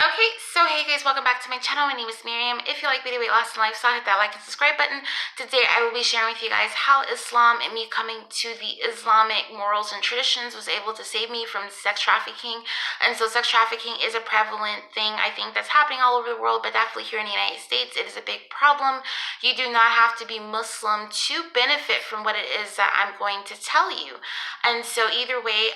Okay, so hey guys, welcome back to my channel. My name is Miriam. If you like video weight loss and lifestyle, hit that like and subscribe button. Today I will be sharing with you guys how Islam and me coming to the Islamic morals and traditions was able to save me from sex trafficking. And so sex trafficking is a prevalent thing, I think, that's happening all over the world, but definitely here in the United States it is a big problem. You do not have to be Muslim to benefit from what it is that I'm going to tell you. And so either way,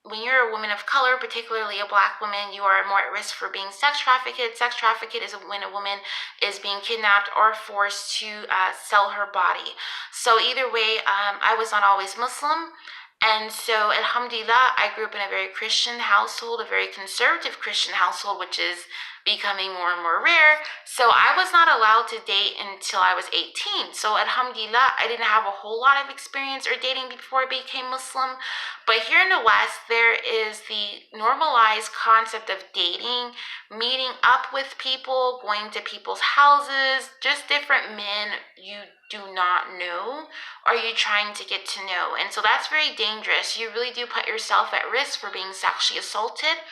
when you're a woman of color, particularly a black woman, you are more at risk for being sex trafficked. Sex trafficked is when a woman is being kidnapped or forced to sell her body. So either way, I was not always Muslim. And so, alhamdulillah, I grew up in a very Christian household, a very conservative Christian household, which is becoming more and more rare. So I was not allowed to date until I was 18. So alhamdulillah, I didn't have a whole lot of experience or dating before I became Muslim. But here in the West, there is the normalized concept of dating, meeting up with people, going to people's houses, just different men you do not know, or you trying to get to know. And so that's very dangerous. You really do put yourself at risk for being sexually assaulted,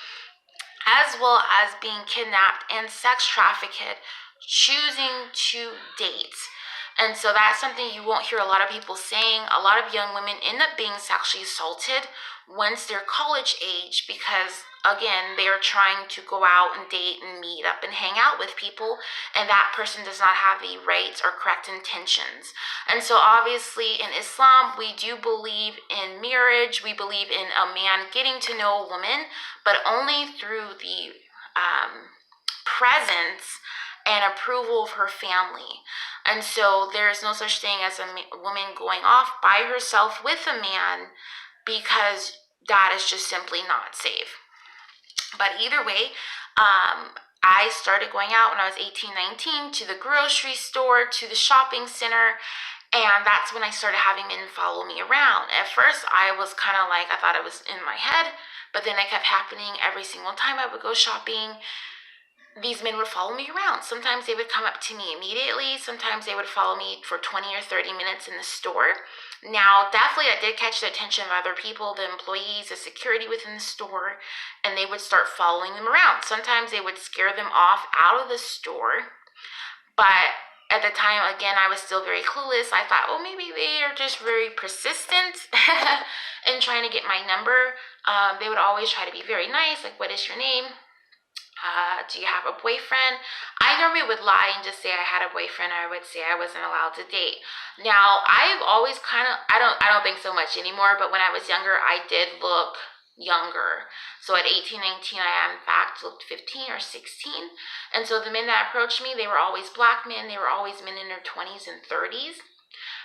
as well as being kidnapped and sex trafficked, choosing to date. And so that's something you won't hear a lot of people saying. A lot of young women end up being sexually assaulted once they're college age because, again, they are trying to go out and date and meet up and hang out with people, and that person does not have the right or correct intentions. And so obviously in Islam, we do believe in marriage. We believe in a man getting to know a woman, but only through the presence and approval of her family. And so there is no such thing as a woman going off by herself with a man, because that is just simply not safe. But either way, I started going out when I was 18, 19 to the grocery store, to the shopping center, and that's when I started having men follow me around. At first, I was kind of like, I thought it was in my head, but then it kept happening every single time I would go shopping. These men would follow me around. Sometimes they would come up to me immediately. Sometimes they would follow me for 20 or 30 minutes in the store. Now, definitely I did catch the attention of other people, the employees, the security within the store, and they would start following them around. Sometimes they would scare them off out of the store. But at the time, again, I was still very clueless. I thought, well, maybe they are just very persistent in trying to get my number. They would always try to be very nice, like, what is your name? Do you have a boyfriend? I normally would lie and just say I had a boyfriend, or I would say I wasn't allowed to date. Now, I've always I don't think so much anymore, but when I was younger, I did look younger. So at 18, 19, I in fact looked 15 or 16. And so the men that approached me, they were always black men. They were always men in their 20s and 30s.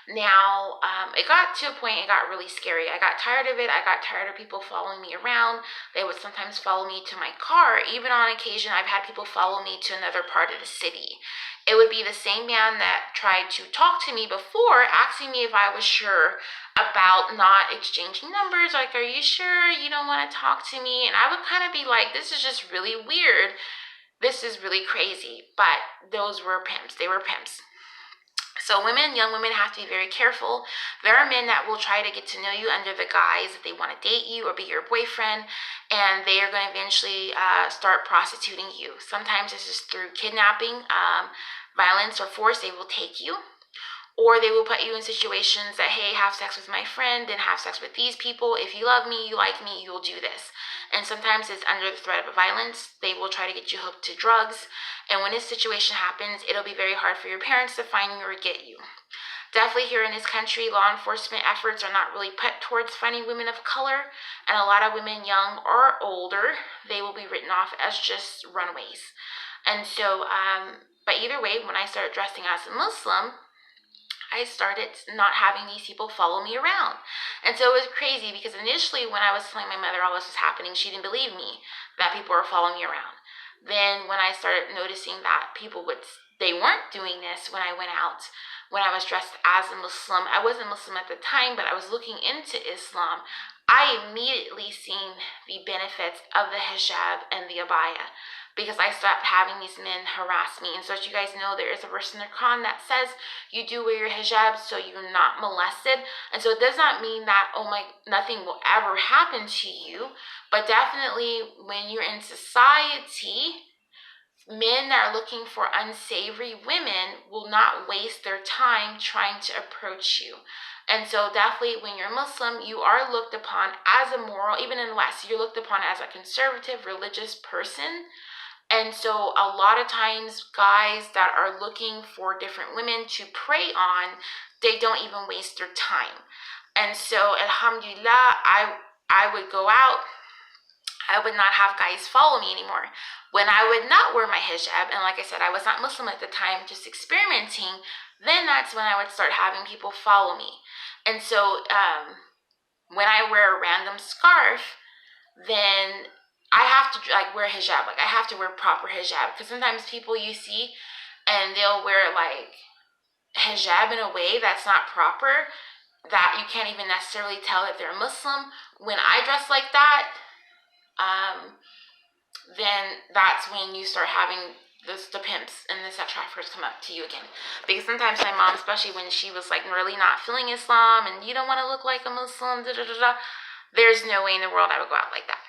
Now, it got to a point, it got really scary. I got tired of it. I got tired of people following me around. They would sometimes follow me to my car. Even on occasion, I've had people follow me to another part of the city. It would be the same man that tried to talk to me before, asking me if I was sure about not exchanging numbers. Like, are you sure you don't want to talk to me? And I would kind of be like, this is just really weird. This is really crazy. But those were pimps. They were pimps. So young women have to be very careful. There are men that will try to get to know you under the guise that they want to date you or be your boyfriend, and they are going to eventually start prostituting you. Sometimes this is through kidnapping, violence, or force. They will take you. Or they will put you in situations that, hey, have sex with my friend, then have sex with these people. If you love me, you like me, you'll do this. And sometimes it's under the threat of violence. They will try to get you hooked to drugs. And when this situation happens, it'll be very hard for your parents to find you or get you. Definitely here in this country, law enforcement efforts are not really put towards finding women of color. And a lot of women, young or older, they will be written off as just runaways. And so, but either way, when I started dressing as a Muslim, I started not having these people follow me around. And so it was crazy because initially when I was telling my mother all this was happening, she didn't believe me that people were following me around. Then when I started noticing that they weren't doing this when I went out, when I was dressed as a Muslim, I wasn't Muslim at the time, but I was looking into Islam, I immediately seen the benefits of the hijab and the abaya, because I stopped having these men harass me. And so as you guys know, there is a verse in the Quran that says you do wear your hijab so you're not molested. And so it does not mean that, nothing will ever happen to you, but definitely when you're in society, men that are looking for unsavory women will not waste their time trying to approach you. And so definitely when you're Muslim, you are looked upon as a moral, even in the West, you're looked upon as a conservative religious person. And so a lot of times guys that are looking for different women to prey on, they don't even waste their time. And so alhamdulillah, I would go out, I would not have guys follow me anymore. When I would not wear my hijab, and like I said, I was not Muslim at the time, just experimenting, then that's when I would start having people follow me. And so when I wear a random scarf, then I have to like wear hijab. Like I have to wear proper hijab, because sometimes people you see and they'll wear like hijab in a way that's not proper, that you can't even necessarily tell that they're Muslim. When I dress like that, then that's when you start having the pimps and the sex traffickers come up to you again. Because sometimes my mom, especially when she was like really not feeling Islam and you don't want to look like a Muslim, there's no way in the world I would go out like that.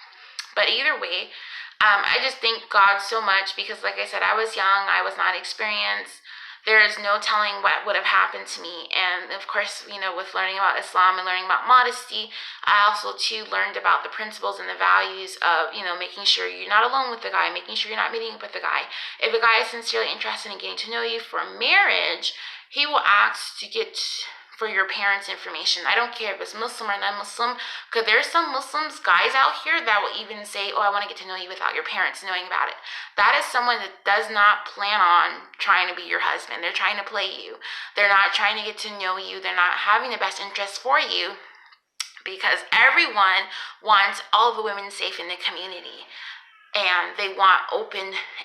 But either way, I just thank God so much, because like I said, I was young, I was not experienced. There is no telling what would have happened to me. And of course, you know, with learning about Islam and learning about modesty, I also too learned about the principles and the values of, you know, making sure you're not alone with the guy, making sure you're not meeting up with the guy. If a guy is sincerely interested in getting to know you for marriage, he will ask to get for your parents' information. I don't care if it's Muslim or non-Muslim, because there's some Muslims, guys out here that will even say, oh, I want to get to know you without your parents knowing about it. That is someone that does not plan on trying to be your husband. They're trying to play you. They're not trying to get to know you. They're not having the best interest for you, because everyone wants all the women safe in the community. And they want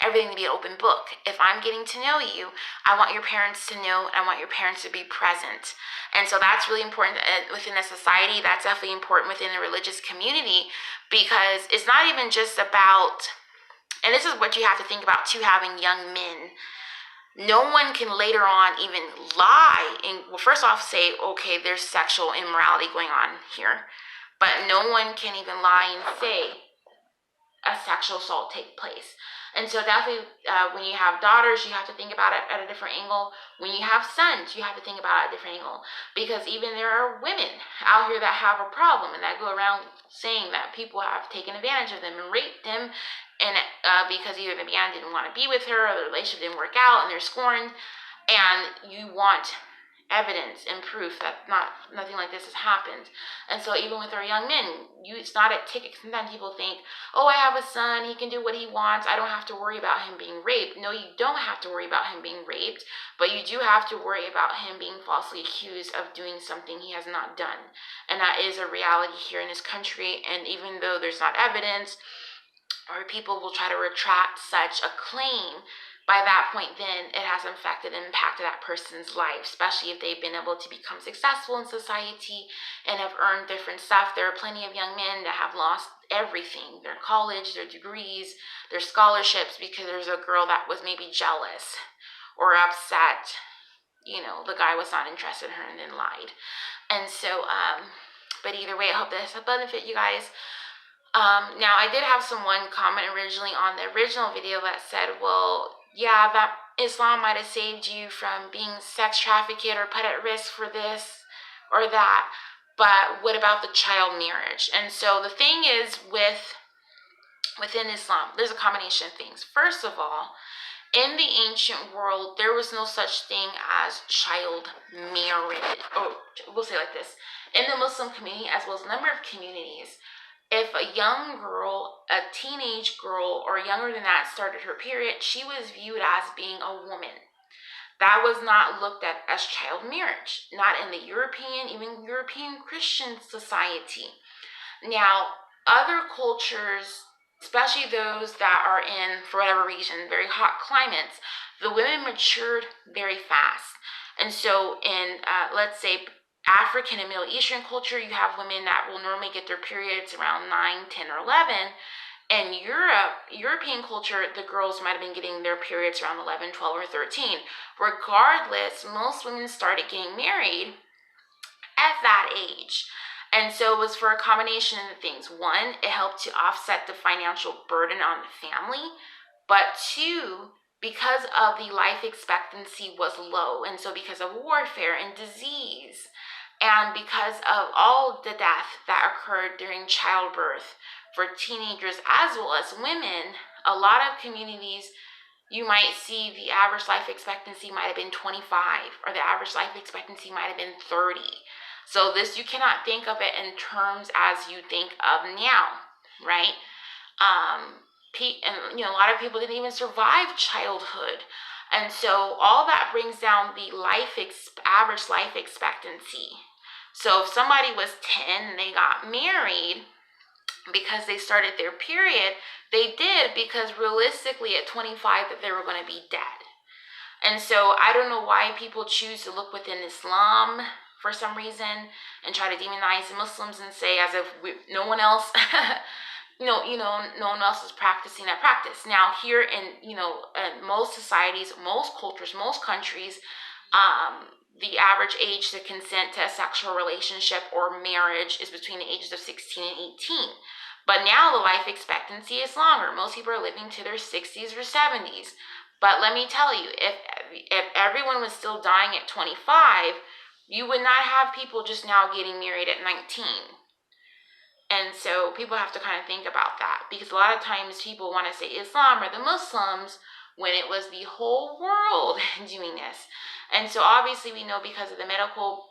everything to be an open book. If I'm getting to know you, I want your parents to know, and I want your parents to be present. And so that's really important within a society. That's definitely important within the religious community, because it's not even just about, and this is what you have to think about too, having young men. No one can later on even lie and, well, first off say, okay, there's sexual immorality going on here. But no one can even lie and say a sexual assault take place. And so definitely when you have daughters, you have to think about it at a different angle. When you have sons, you have to think about it at a different angle, because even there are women out here that have a problem and that go around saying that people have taken advantage of them and raped them, and because either the man didn't want to be with her or the relationship didn't work out and they're scorned, and you want evidence and proof that nothing like this has happened. And so even with our young men, it's not a ticket. Sometimes people think, oh, I have a son, he can do what he wants, I don't have to worry about him being raped. No, you don't have to worry about him being raped, but you do have to worry about him being falsely accused of doing something he has not done. And that is a reality here in this country. And even though there's not evidence, or people will try to retract such a claim, by that point, then it has affected and impacted that person's life, especially if they've been able to become successful in society and have earned different stuff. There are plenty of young men that have lost everything, their college, their degrees, their scholarships, because there's a girl that was maybe jealous or upset. You know, the guy was not interested in her and then lied. And so, but either way, I hope this will benefit you guys. Now, I did have someone comment originally on the original video that said, well, yeah, that Islam might have saved you from being sex trafficked or put at risk for this or that, but what about the child marriage? And so the thing is, within Islam, there's a combination of things. First of all, in the ancient world, there was no such thing as child marriage. Oh, we'll say it like this. In the Muslim community, as well as a number of communities, if a young girl, a teenage girl, or younger than that started her period, she was viewed as being a woman. That was not looked at as child marriage, not in the European, even European Christian society. Now, other cultures, especially those that are in, for whatever reason, very hot climates, the women matured very fast. And so in, let's say, African and Middle Eastern culture, you have women that will normally get their periods around 9, 10, or 11. In European culture, the girls might have been getting their periods around 11, 12, or 13. Regardless, most women started getting married at that age. And so it was for a combination of things. One, it helped to offset the financial burden on the family. but two, because of the life expectancy was low, and so because of warfare and disease, and because of all the death that occurred during childbirth for teenagers as well as women, a lot of communities, you might see the average life expectancy might have been 25, or the average life expectancy might have been 30. So this, you cannot think of it in terms as you think of now, right? And a lot of people didn't even survive childhood, and so all that brings down the average life expectancy. So if somebody was 10 and they got married because they started their period, they did because realistically at 25 that they were going to be dead. And so I don't know why people choose to look within Islam for some reason and try to demonize Muslims and say as if no one else no one else is practicing that practice. Now here in most societies, most cultures, most countries, the average age to consent to a sexual relationship or marriage is between the ages of 16 and 18. But now the life expectancy is longer. Most people are living to their 60s or 70s. But let me tell you, if everyone was still dying at 25, you would not have people just now getting married at 19. And so people have to kind of think about that, because a lot of times people want to say Islam or the Muslims when it was the whole world doing this. And so obviously we know because of the medical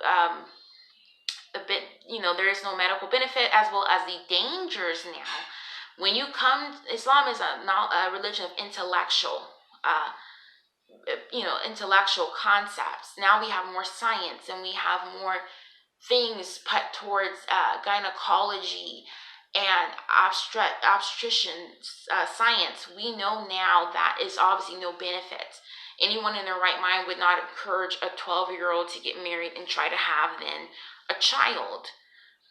there is no medical benefit, as well as the dangers now. When you come, Islam is a religion of intellectual concepts. Now we have more science, and we have more things put towards gynecology and obstetrician science. We know now that is obviously no benefit. Anyone in their right mind would not encourage a 12-year-old to get married and try to have then a child,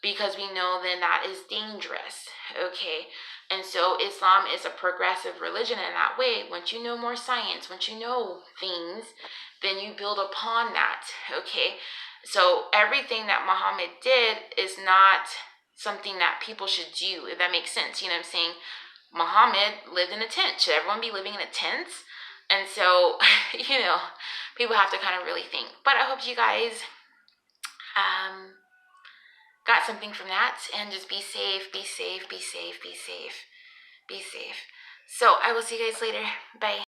because we know then that is dangerous, okay? And so Islam is a progressive religion in that way. Once you know more science, once you know things, then you build upon that, okay? So everything that Muhammad did is not something that people should do, if that makes sense. You know what I'm saying? Muhammad lived in a tent. Should everyone be living in a tent? And so, people have to kind of really think. But I hope you guys got something from that, and just be safe, be safe, be safe, be safe, be safe. So I will see you guys later. Bye.